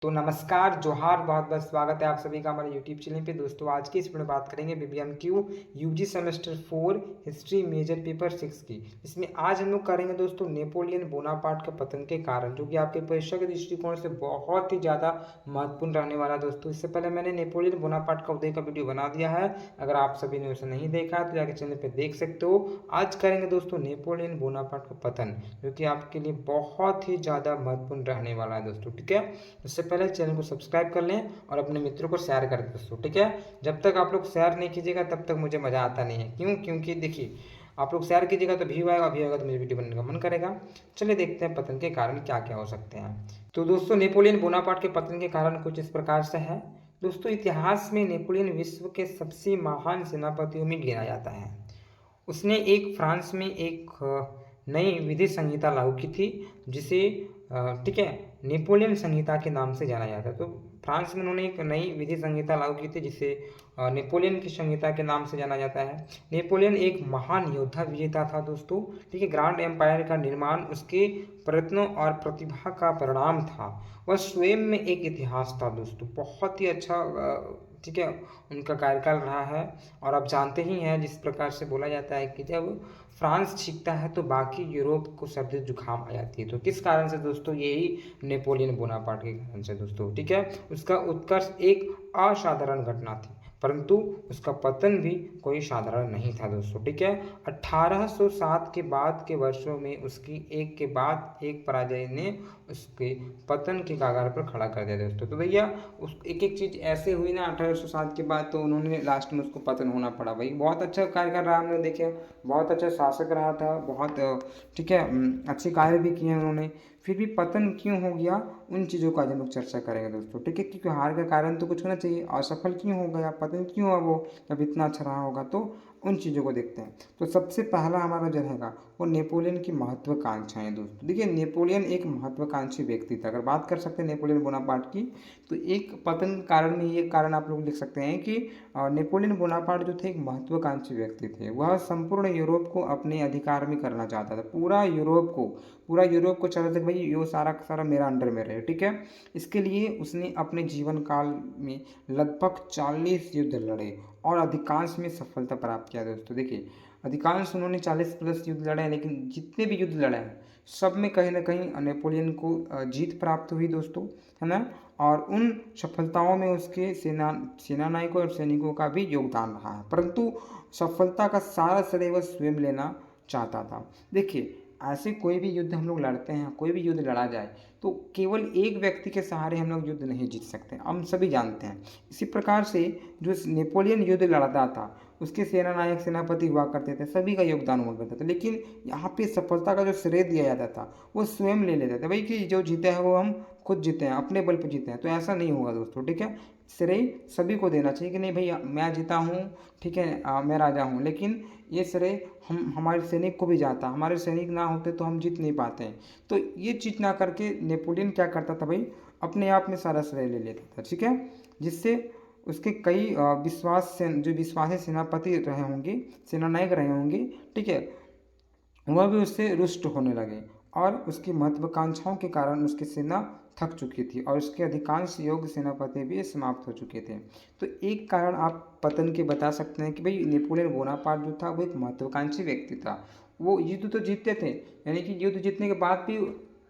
तो नमस्कार, जोहार, बहुत-बहुत स्वागत है आप सभी का हमारे यूट्यूब चैनल पे। दोस्तों आज की इस वीडियो में बात करेंगे BBMKU UG semester 4 history major paper 6 की। इसमें आज हम लोग करेंगे दोस्तों नेपोलियन बोनापार्ट के पतन के कारण, जो कि आपके परीक्षा के दृष्टिकोण से बहुत ही ज़्यादा महत्वपूर्ण रहने वाला है दोस्तों। इससे पहले मैंने नेपोलियन बोनापार्ट का उदय का वीडियो बना दिया है, अगर आप सभी ने उसे नहीं देखा है तो जाके चैनल पर देख सकते हो। आज करेंगे दोस्तों नेपोलियन बोनापार्ट का पतन, जो कि आपके लिए बहुत ही ज़्यादा महत्वपूर्ण रहने वाला है दोस्तों, ठीक है। उससे पहले चैनल को सब्सक्राइब कर लें और अपने मित्रों को शेयर कर दें दोस्तों, ठीक है। जब तक आप लोग शेयर नहीं कीजिएगा तब तक मुझे मज़ा आता नहीं है। क्यों? क्योंकि देखिए, आप लोग शेयर कीजिएगा तो व्यू आएगा, व्यू आएगा तो मुझे वीडियो बनने का मन करेगा। चलिए देखते हैं पतन के कारण क्या क्या हो सकते हैं। तो दोस्तों नेपोलियन बोनापार्ट के पतन के कारण कुछ इस प्रकार से है। दोस्तों इतिहास में नेपोलियन विश्व के सबसे महान सेनापतियों में गिना जाता है। उसने एक फ्रांस में एक नई विधि संहिता लागू की थी, जिसे ठीक है नेपोलियन संहिता के नाम से जाना जाता है। तो फ्रांस में उन्होंने एक नई विधि संहिता लागू की थी, जिसे नेपोलियन की संहिता के नाम से जाना जाता है। नेपोलियन एक महान योद्धा विजेता था दोस्तों, ठीक है। ग्रांड एम्पायर का निर्माण उसके प्रयत्नों और प्रतिभा का परिणाम था। वह स्वयं में एक इतिहास था दोस्तों, बहुत ही अच्छा ठीक है उनका कार्यकाल रहा है। और आप जानते ही हैं जिस प्रकार से बोला जाता है कि जब फ्रांस जीतता है तो बाकी यूरोप को सर्दी जुकाम आ जाती है। तो किस कारण से दोस्तों? यही नेपोलियन बोनापार्ट के कारण से दोस्तों, ठीक है। उसका उत्कर्ष एक असाधारण घटना थी, परंतु उसका पतन भी कोई साधारण नहीं था दोस्तों, ठीक है। 1807 के बाद के वर्षों में उसकी एक के बाद एक पराजय ने उसके पतन के कगार पर खड़ा कर दिया दोस्तों। तो भैया उस एक एक चीज़ ऐसे हुई ना 1807 के बाद, तो उन्होंने लास्ट में उसको पतन होना पड़ा। भाई बहुत अच्छा कार्य कर रहा हमने देखे, बहुत अच्छा शासक रहा था, बहुत ठीक है अच्छे कार्य भी किए हैं उन्होंने, फिर भी पतन क्यों हो गया उन चीज़ों का आज हम लोग चर्चा करेंगे दोस्तों, ठीक है। क्योंकि हार का कारण तो कुछ होना चाहिए, असफल क्यों हो गया, पतन क्यों हुआ वो जब इतना अच्छा रहा होगा, तो उन चीज़ों को देखते हैं। तो सबसे पहला हमारा जो रहेगा वो नेपोलियन की महत्वाकांक्षाएं दोस्तों। देखिए नेपोलियन एक महत्वाकांक्षी व्यक्ति था। अगर बात कर सकते हैं नेपोलियन बोनापार्ट की, तो एक पतन के कारण में ये कारण आप लोग लिख सकते हैं कि नेपोलियन बोनापार्ट जो थे एक महत्वाकांक्षी व्यक्ति थे। वह संपूर्ण यूरोप को अपने अधिकार में करना चाहता था, पूरा यूरोप को चाहता था कि भाई ये सारा का सारा मेरा अंडर में रहे, ठीक है। इसके लिए उसने अपने जीवन काल में लगभग 40 युद्ध लड़े और अधिकांश में सफलता प्राप्त किया दोस्तों। देखिए अधिकांश उन्होंने 40+ युद्ध लड़े हैं, लेकिन जितने भी युद्ध लड़े हैं सब में कहीं ना कहीं नेपोलियन को जीत प्राप्त हुई दोस्तों, है ना। और उन सफलताओं में उसके सेनानायकों और सैनिकों का भी योगदान रहा है, परंतु सफलता का सारा श्रेय वह स्वयं लेना चाहता था। देखिए ऐसे कोई भी युद्ध हम लोग लड़ते हैं, कोई भी युद्ध लड़ा जाए तो केवल एक व्यक्ति के सहारे हम लोग युद्ध नहीं जीत सकते, हम सभी जानते हैं। इसी प्रकार से जो नेपोलियन युद्ध लड़ता था उसके सेनानायक सेनापति हुआ करते थे, सभी का योगदान हुआ करता था, लेकिन यहाँ पे सफलता का जो श्रेय दिया जाता था वो स्वयं ले लेते थे। भाई कि जो जीते हैं वो हम खुद जीते हैं, अपने बल पर जीते हैं, तो ऐसा नहीं होगा दोस्तों, ठीक है। श्रेय सभी को देना चाहिए कि नहीं भाई मैं जीता हूँ, ठीक है मैं राजा हूँ, लेकिन ये श्रेय हम हमारे सैनिक को भी जाता, हमारे सैनिक ना होते तो हम जीत नहीं पाते हैं। तो ये चीज़ ना करके नेपोलियन क्या करता था भाई, अपने आप में सारा श्रेय ले लेता था, ठीक है। जिससे उसके कई जो विश्वासी सेनापति रहे होंगे, सेनानायक रहे होंगे, ठीक है, वह भी उससे रुष्ट होने लगे और उसकी महत्वाकांक्षाओं के कारण उसकी सेना थक चुकी थी और उसके अधिकांश योग्य सेनापति भी समाप्त हो चुके थे। तो एक कारण आप पतन के बता सकते हैं कि भाई नेपोलियन बोनापार्ट जो था वो एक महत्वाकांक्षी व्यक्ति था। वो युद्ध तो जीतते थे, यानी कि युद्ध जीतने के बाद भी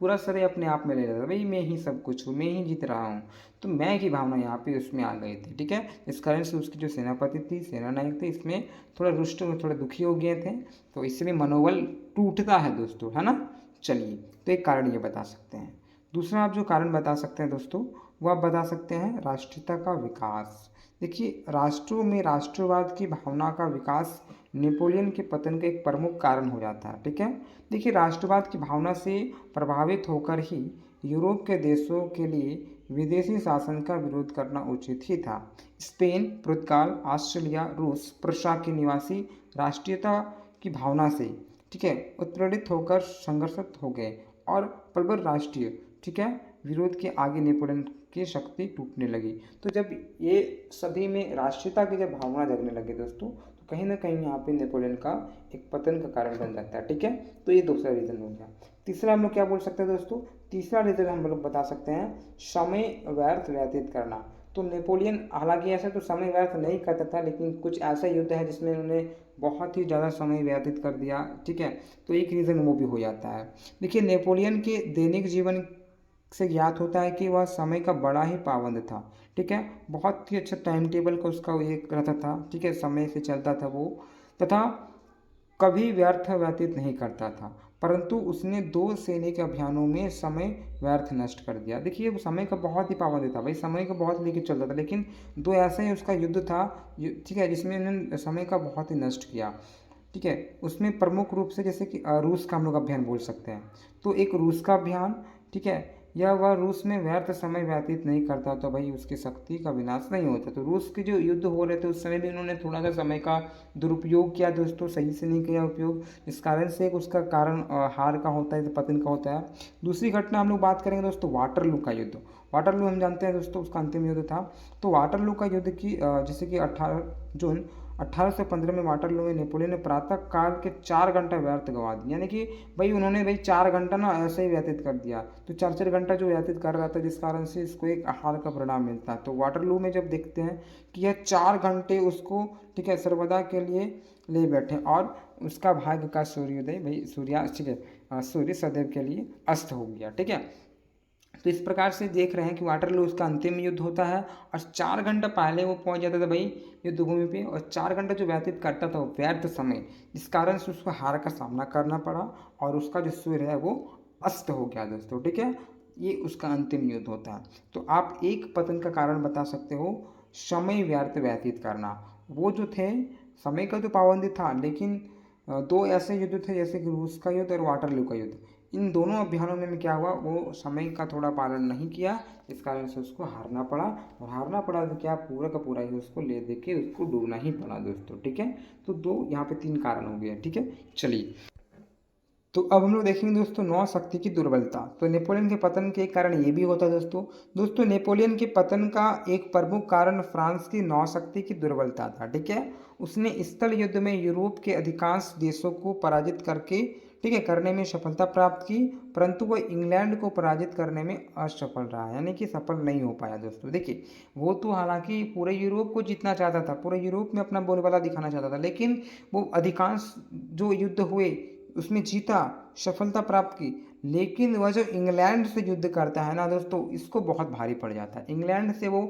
पूरा श्रेय अपने आप में ले लेता था, भाई मैं ही सब कुछ हूँ, मैं ही जीत रहा हूँ। तो मैं की भावना यहाँ पे उसमें आ गई थी, ठीक है। इस कारण से उसकी जो सेनापति थी, सेनानायक थे, इसमें थोड़ा रुष्ट थोड़े दुखी हो गए थे, तो इसलिए मनोबल टूटता है दोस्तों, है ना। चलिए तो एक कारण ये बता सकते हैं। दूसरा आप जो कारण बता सकते हैं दोस्तों, वो आप बता सकते हैं राष्ट्रीयता का विकास। देखिए राष्ट्रों में राष्ट्रवाद की भावना का विकास नेपोलियन के पतन का एक प्रमुख कारण हो जाता है, ठीक है। देखिए राष्ट्रवाद की भावना से प्रभावित होकर ही यूरोप के देशों के लिए विदेशी शासन का विरोध करना उचित ही था। स्पेन, पुर्तगाल, ऑस्ट्रेलिया, रूस, प्रशा के निवासी राष्ट्रीयता की भावना से, ठीक है, उत्प्रेरित होकर संघर्षित हो गए और प्रबल राष्ट्रीय, ठीक है, विरोध के आगे नेपोलियन की शक्ति टूटने लगी। तो जब ये सभी में राष्ट्रीयता की जब भावना जगने लगे दोस्तों, तो कहीं ना कहीं यहाँ पे नेपोलियन का एक पतन का कारण बन जाता है, ठीक है। तो ये दूसरा रीज़न हो गया। तीसरा हम लोग क्या बोल सकते हैं दोस्तों, तीसरा रीज़न हम लोग बता सकते हैं समय व्यतीत करना। तो नेपोलियन हालांकि ऐसे तो समय व्यर्थ नहीं करता था, लेकिन कुछ ऐसा युद्ध है जिसमें उन्होंने बहुत ही ज़्यादा समय व्यतीत कर दिया, ठीक है। तो एक रीज़न वो भी हो जाता है। देखिए, नेपोलियन के दैनिक जीवन से ज्ञात होता है कि वह समय का बड़ा ही पाबंद था, ठीक है। बहुत ही अच्छा टाइम टेबल का उसका एक रहता था, ठीक है, समय से चलता था वो, तथा कभी व्यर्थ व्यतीत नहीं करता था। परंतु उसने 2 सैनिक अभियानों में समय व्यर्थ नष्ट कर दिया। देखिए, वो समय का बहुत ही पाबंद था भाई, समय को बहुत लेके चलता था, लेकिन 2 ऐसा ही उसका युद्ध था, ठीक है, जिसमें उन्होंने समय का बहुत ही नष्ट किया, ठीक है। उसमें प्रमुख रूप से जैसे कि रूस का हम लोग अभियान बोल सकते हैं। तो एक रूस का अभियान, ठीक है, या वह रूस में व्यर्थ समय व्यतीत नहीं करता तो भाई उसकी शक्ति का विनाश नहीं होता। तो रूस के जो युद्ध हो रहे थे उस समय भी उन्होंने थोड़ा सा समय का दुरुपयोग किया दोस्तों, सही से नहीं किया उपयोग, इस कारण से एक उसका कारण हार का होता है, पतन का होता है। दूसरी घटना हम लोग बात करेंगे दोस्तों, वाटरलू का युद्ध। वाटरलू हम जानते हैं दोस्तों, उसका अंतिम युद्ध था। तो वाटरलू का युद्ध की जैसे कि 18 जून 1815 में वाटरलू में नेपोलियन ने प्रातः काल के 4 घंटा व्यर्थ गंवा दिया। यानी कि भाई उन्होंने भाई 4 घंटा ना ऐसे ही व्यतीत कर दिया। तो 4-4 घंटा जो व्यतीत कर रहा था, जिस कारण से इसको एक हार का परिणाम मिलता है। तो वाटरलू में जब देखते हैं कि यह 4 घंटे उसको, ठीक है, सर्वदा के लिए ले बैठे, और उसका भाग्य का सूर्योदय भाई सूर्यास्त, ठीक है, सूर्य सदैव के लिए अस्त हो गया, ठीक है। तो इस प्रकार से देख रहे हैं कि वाटरलू उसका अंतिम युद्ध होता है, और 4 घंटा पहले वो पहुंच जाता था भाई युद्ध भूमि पे, और 4 घंटा जो व्यतीत करता था वो व्यर्थ समय, जिस कारण से उसको हार का सामना करना पड़ा, और उसका जो सूर्य है वो अस्त हो गया दोस्तों, ठीक है। ये उसका अंतिम युद्ध होता है। तो आप एक पतन का कारण बता सकते हो, समय व्यर्थ व्यतीत करना। वो जो थे, समय का तो पाबंदी था, लेकिन 2 ऐसे युद्ध थे जैसे कि रूस का युद्ध और वाटरलू का युद्ध। इन दोनों अभियानों में क्या हुआ, वो समय का थोड़ा पालन नहीं किया, इस कारण से उसको हारना पड़ा, और हारना पड़ा तो क्या, पूरा का पूरा ही उसको ले दे के उसको डूबना ही पड़ा दोस्तों, ठीक है। तो 2 यहाँ पे 3 कारण हो गए, ठीक है। चलिए, तो अब हम लोग देखेंगे दोस्तों नौ शक्ति की दुर्बलता। तो नेपोलियन के पतन के एक कारण ये भी होता है दोस्तों नेपोलियन के पतन का एक प्रमुख कारण फ्रांस की नौ शक्ति की दुर्बलता था, ठीक है। उसने स्थल युद्ध में यूरोप के अधिकांश देशों को पराजित करके, ठीक है, करने में सफलता प्राप्त की, परंतु वह इंग्लैंड को पराजित करने में असफल रहा, यानी कि सफल नहीं हो पाया दोस्तों। देखिए, वो तो हालांकि पूरे यूरोप को जीतना चाहता था, पूरे यूरोप में अपना बोलबाला दिखाना चाहता था, लेकिन वो अधिकांश जो युद्ध हुए उसमें जीता, सफलता प्राप्त की, लेकिन वह जो इंग्लैंड से युद्ध करता है ना दोस्तों, इसको बहुत भारी पड़ जाता है। इंग्लैंड से वो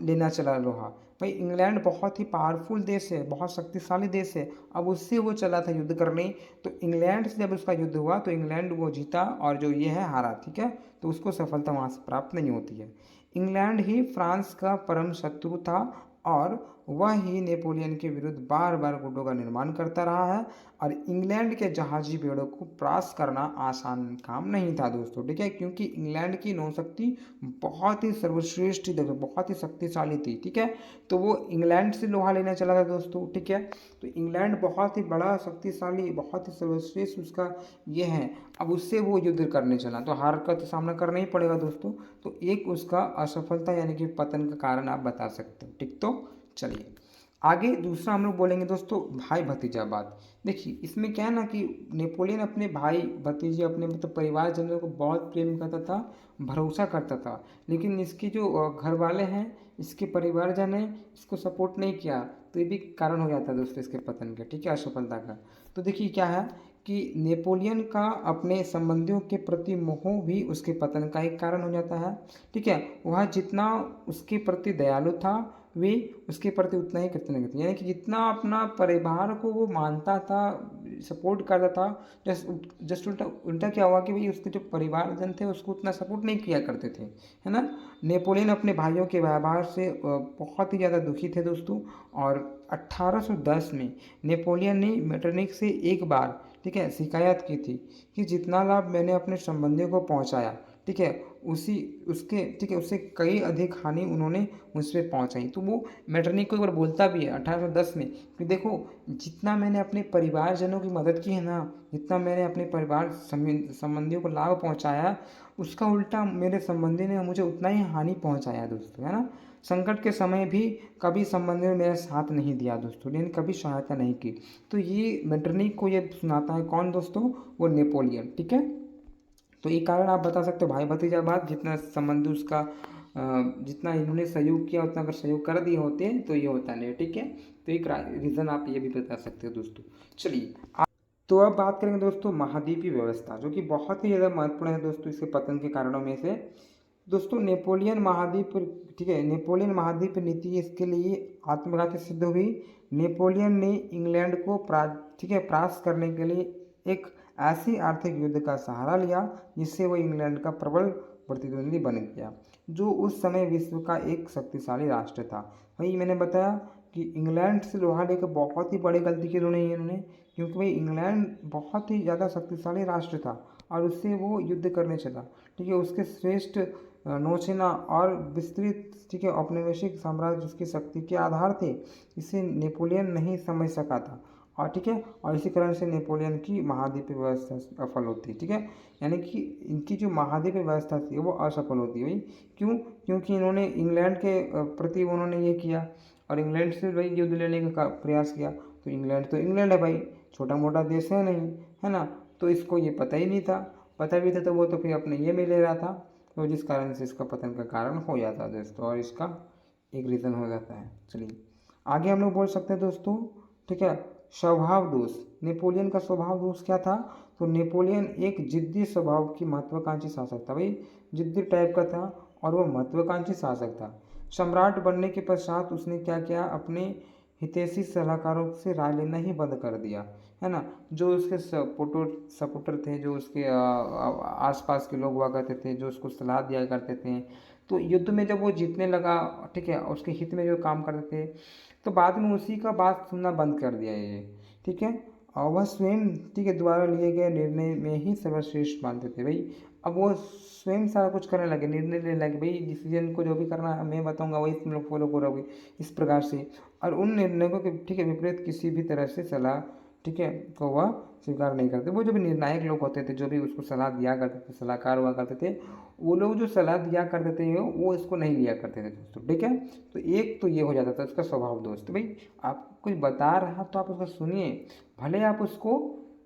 लेना चला लोहा, भाई इंग्लैंड बहुत ही पावरफुल देश है, बहुत शक्तिशाली देश है, अब उससे वो चला था युद्ध करने। तो इंग्लैंड से जब उसका युद्ध हुआ तो इंग्लैंड वो जीता, और जो ये है हारा, ठीक है। तो उसको सफलता वहाँ से प्राप्त नहीं होती है। इंग्लैंड ही फ्रांस का परम शत्रु था, और वह ही नेपोलियन के विरुद्ध बार बार गुटों का निर्माण करता रहा है, और इंग्लैंड के जहाजी बेड़ों को परास्त करना आसान काम नहीं था दोस्तों, ठीक है, क्योंकि इंग्लैंड की नौशक्ति बहुत ही सर्वश्रेष्ठ थी दोस्तों, बहुत ही शक्तिशाली थी, ठीक है। तो वो इंग्लैंड से लोहा लेना चला था दोस्तों, ठीक है। तो इंग्लैंड बहुत ही बड़ा शक्तिशाली, बहुत ही सर्वश्रेष्ठ उसका ये है, अब उससे वो युद्ध करने चला, तो हार का तो सामना करना ही पड़ेगा दोस्तों। तो एक उसका असफलता यानी कि पतन का कारण आप बता सकते हो, ठीक। तो चलिए आगे दूसरा हम लोग बोलेंगे दोस्तों, भाई भतीजावाद। देखिए, इसमें क्या है ना कि नेपोलियन अपने भाई भतीजे, अपने मतलब परिवारजनों को बहुत प्रेम करता था, भरोसा करता था, लेकिन इसके जो घर वाले हैं, इसके परिवारजन हैं, इसको सपोर्ट नहीं किया, तो ये भी कारण हो जाता है दोस्तों इसके पतन का, ठीक है, असफलता का। तो देखिए क्या है कि नेपोलियन का अपने संबंधियों के प्रति मोह भी उसके पतन का एक कारण हो जाता है, ठीक है। वह जितना उसके प्रति दयालु था, वे उसके प्रति उतना ही कृतज्ञ थे, यानी कि जितना अपना परिवार को वो मानता था, सपोर्ट करता था, जस्ट उल्टा उल्टा क्या हुआ कि भाई उसके जो परिवारजन थे उसको उतना सपोर्ट नहीं किया करते थे, है ना। नेपोलियन अपने भाइयों के व्यवहार से बहुत ही ज़्यादा दुखी थे दोस्तों, और 1810 में नेपोलियन ने मेटरनिक से एक बार, ठीक है, शिकायत की थी कि जितना लाभ मैंने अपने संबंधियों को पहुंचाया, ठीक है, उसी उसके, ठीक है, उससे कई अधिक हानि उन्होंने मुझ पर पहुँचाई। तो वो मेटरनिक को एक बार बोलता भी है 1810 में कि देखो, जितना मैंने अपने परिवारजनों की मदद की है ना, जितना मैंने अपने परिवार संबंधियों को लाभ पहुँचाया, उसका उल्टा मेरे संबंधी ने मुझे उतना ही हानि पहुँचाया दोस्तों, है ना। संकट के समय भी कभी संबंधी ने मेरा साथ नहीं दिया दोस्तों, लेकिन कभी सहायता नहीं की। तो ये मेटरनिक को ये सुनाता है कौन दोस्तों, वो नेपोलियन, ठीक है। तो एक कारण आप बता सकते हो भाई भतीजावाद, जितना संबंध उसका जितना इन्होंने सहयोग किया उतना अगर सहयोग कर दिए होते हैं तो ये होता नहीं, ठीक है। तो एक रीज़न आप ये भी बता सकते हो दोस्तों। चलिए तो अब बात करेंगे दोस्तों महाद्वीपीय व्यवस्था, जो कि बहुत ही ज़्यादा महत्वपूर्ण है दोस्तों इसके पतन के कारणों में से। दोस्तों नेपोलियन महाद्वीप, ठीक है, नेपोलियन महाद्वीप नीति इसके लिए आत्मघाती सिद्ध हुई। नेपोलियन ने इंग्लैंड को ठीक है परास्त करने के लिए एक ऐसी आर्थिक युद्ध का सहारा लिया जिससे वो इंग्लैंड का प्रबल प्रतिद्वंदी बन गया, जो उस समय विश्व का एक शक्तिशाली राष्ट्र था। वही मैंने बताया कि इंग्लैंड से लोहा लेकर बहुत ही बड़ी गलती की इन्होंने, क्योंकि भाई इंग्लैंड बहुत ही ज़्यादा शक्तिशाली राष्ट्र था और उससे वो युद्ध करने चला, ठीक है। उसके श्रेष्ठ नौसेना और विस्तृत, ठीक है, औपनिवेशिक साम्राज्य उसकी शक्ति के आधार थे। इसे नेपोलियन नहीं समझ सका था और ठीक है, और इसी कारण से नेपोलियन की महाद्वीपीय व्यवस्था असफल होती, ठीक है। यानी कि इनकी जो महाद्वीपीय व्यवस्था थी वो असफल होती भाई। क्यों? क्योंकि इन्होंने इंग्लैंड के प्रति उन्होंने ये किया और इंग्लैंड से भाई युद्ध लेने का प्रयास किया। तो इंग्लैंड है भाई, छोटा मोटा देश है नहीं, है ना। तो इसको ये पता ही नहीं था, पता भी था तो वो तो फिर अपने ये में ले रहा था, तो जिस कारण से इसका पतन का कारण हो जाता है दोस्तों, और इसका एक रीज़न हो जाता है। चलिए आगे हम लोग बोल सकते हैं दोस्तों, ठीक है, स्वभाव दोष। नेपोलियन का स्वभाव दोष क्या था? तो नेपोलियन एक जिद्दी स्वभाव की महत्वाकांक्षी शासक था भाई, जिद्दी टाइप का था और वो महत्वाकांक्षी शासक था। सम्राट बनने के पश्चात उसने क्या किया, अपने हितैषी सलाहकारों से राय लेना ही बंद कर दिया, है ना। जो उसके सपोर्टर थे, जो उसके आसपास के लोग हुआ करते थे, जो उसको सलाह दिया करते थे, तो युद्ध में जब वो जीतने लगा, ठीक है, उसके हित में जो काम करते थे, तो बाद में उसी का बात सुनना बंद कर दिया ये, ठीक है। और वह स्वयं, ठीक है, द्वारा लिए गए निर्णय में ही सर्वश्रेष्ठ मानते थे भाई। अब वो स्वयं सारा कुछ करने लगे, निर्णय लेने लगे भाई, डिसीजन को जो भी करना है मैं बताऊंगा वही तुम लोग फॉलो करोगे, इस प्रकार से। और उन निर्णयों के, ठीक है, विपरीत किसी भी तरह से सलाह, ठीक है, को वह स्वीकार नहीं करते। वो जो भी निर्णायक लोग होते थे, जो भी उसको सलाह दिया करते थे, सलाहकार हुआ करते थे, वो लोग जो सलाह दिया करते थे वो इसको नहीं लिया करते थे दोस्तों, ठीक है। तो एक तो ये हो जाता था उसका स्वभाव दोस्त। तो भाई आप कुछ बता रहा तो आप उसको सुनिए, भले आप उसको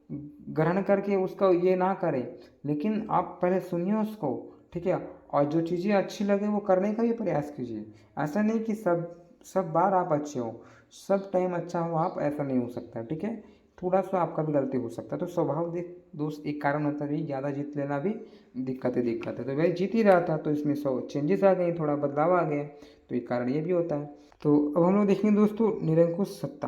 ग्रहण करके उसका ये ना करें, लेकिन आप पहले सुनिए उसको, ठीक है, और जो चीज़ें अच्छी लगे वो करने का भी प्रयास कीजिए। ऐसा नहीं कि सब बार आप अच्छे हो, सब टाइम अच्छा हो आप, ऐसा नहीं हो सकता, ठीक है। थोड़ा सा आपका भी गलती हो सकता है। तो स्वभाव दोस्त एक कारण होता है भाई, ज़्यादा जीत लेना भी दिक्कत है। तो भाई जीत ही रहा था तो इसमें चेंजेस आ गए, थोड़ा बदलाव आ गया, तो एक कारण ये भी होता है। तो अब हम लोग देखेंगे दोस्तों निरंकुश सत्ता,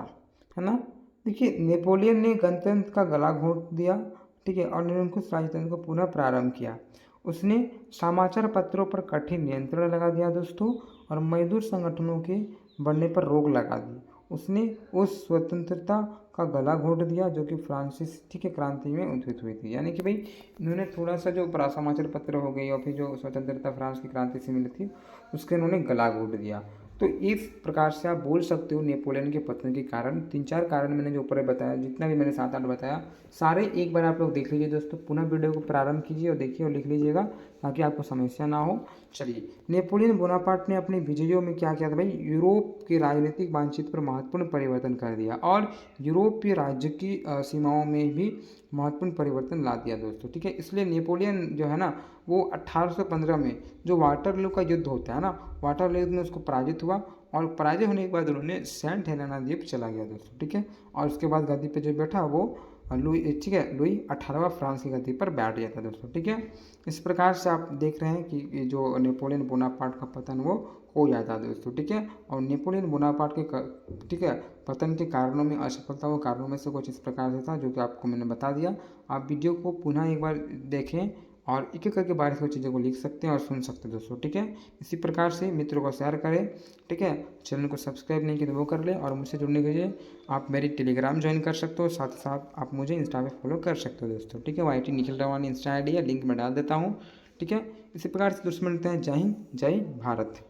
है ना। देखिए नेपोलियन ने गणतंत्र का गला घोंट दिया, ठीक है, और निरंकुश राजतंत्र को पुनः प्रारंभ किया। उसने समाचार पत्रों पर कठिन नियंत्रण लगा दिया दोस्तों, और मजदूर संगठनों के बढ़ने पर रोक लगा दी। उसने उस स्वतंत्रता का गला घोंट दिया जो कि फ्रांसीसी, ठीक है, क्रांति में उद्भूत हुई थी। यानी कि भाई इन्होंने थोड़ा सा जो समाचार पत्र हो गई और फिर जो स्वतंत्रता फ्रांस की क्रांति से मिली थी उसके इन्होंने गला घोंट दिया। तो इस प्रकार से आप बोल सकते हो नेपोलियन के पतन के कारण, 3-4 कारण मैंने जो ऊपर बताया, जितना भी मैंने 7-8 बताया, सारे एक बार आप लोग देख लीजिए दोस्तों। पुनः वीडियो को प्रारंभ कीजिए और देखिए और लिख लीजिएगा ताकि आपको समस्या ना हो। चलिए नेपोलियन बोनापार्ट ने अपनी विजयों में क्या किया था भाई, यूरोप के राजनीतिक मानचित्र पर महत्वपूर्ण परिवर्तन कर दिया और यूरोपीय राज्य की सीमाओं में भी महत्वपूर्ण परिवर्तन ला दिया दोस्तों, ठीक है। इसलिए नेपोलियन जो है ना वो 1815 में जो वाटरलू का युद्ध होता है ना, वाटरलू युद्ध में उसको पराजित हुआ, और पराजय होने के बाद उन्होंने सेंट हेलेना द्वीप चला गया दोस्तों, ठीक है। और उसके बाद गद्दी पे जो बैठा वो लुई, ठीक है, लुई 18वां फ्रांस की गद्दी पर बैठ गया था दोस्तों, ठीक है। इस प्रकार से आप देख रहे हैं कि ये जो नेपोलियन बोनापार्ट का पतन वो हो जाता है दोस्तों, ठीक है। और नेपोलियन बोनापार्ट के ठीक है पतन के कारणों में, असफलता के कारणों में से कुछ इस प्रकार से था जो कि आपको मैंने बता दिया। आप वीडियो को पुनः एक बार देखें और एक एक करके बारी से चीज़ों को लिख सकते हैं और सुन सकते हैं दोस्तों, ठीक है। इसी प्रकार से मित्रों को शेयर करें, ठीक है। चैनल को सब्सक्राइब नहीं किया तो वो कर लें, और मुझसे जुड़ने के लिए आप मेरी टेलीग्राम ज्वाइन कर सकते हो, साथ ही साथ आप मुझे इंस्टा पे फॉलो कर सकते हो दोस्तों, ठीक है। YT निखिल रवानी इंस्टा ID है, लिंक मैं डाल देता हूँ, ठीक है। इसी प्रकार से दोस्तों मिलते हैं। जय हिंद, जय भारत।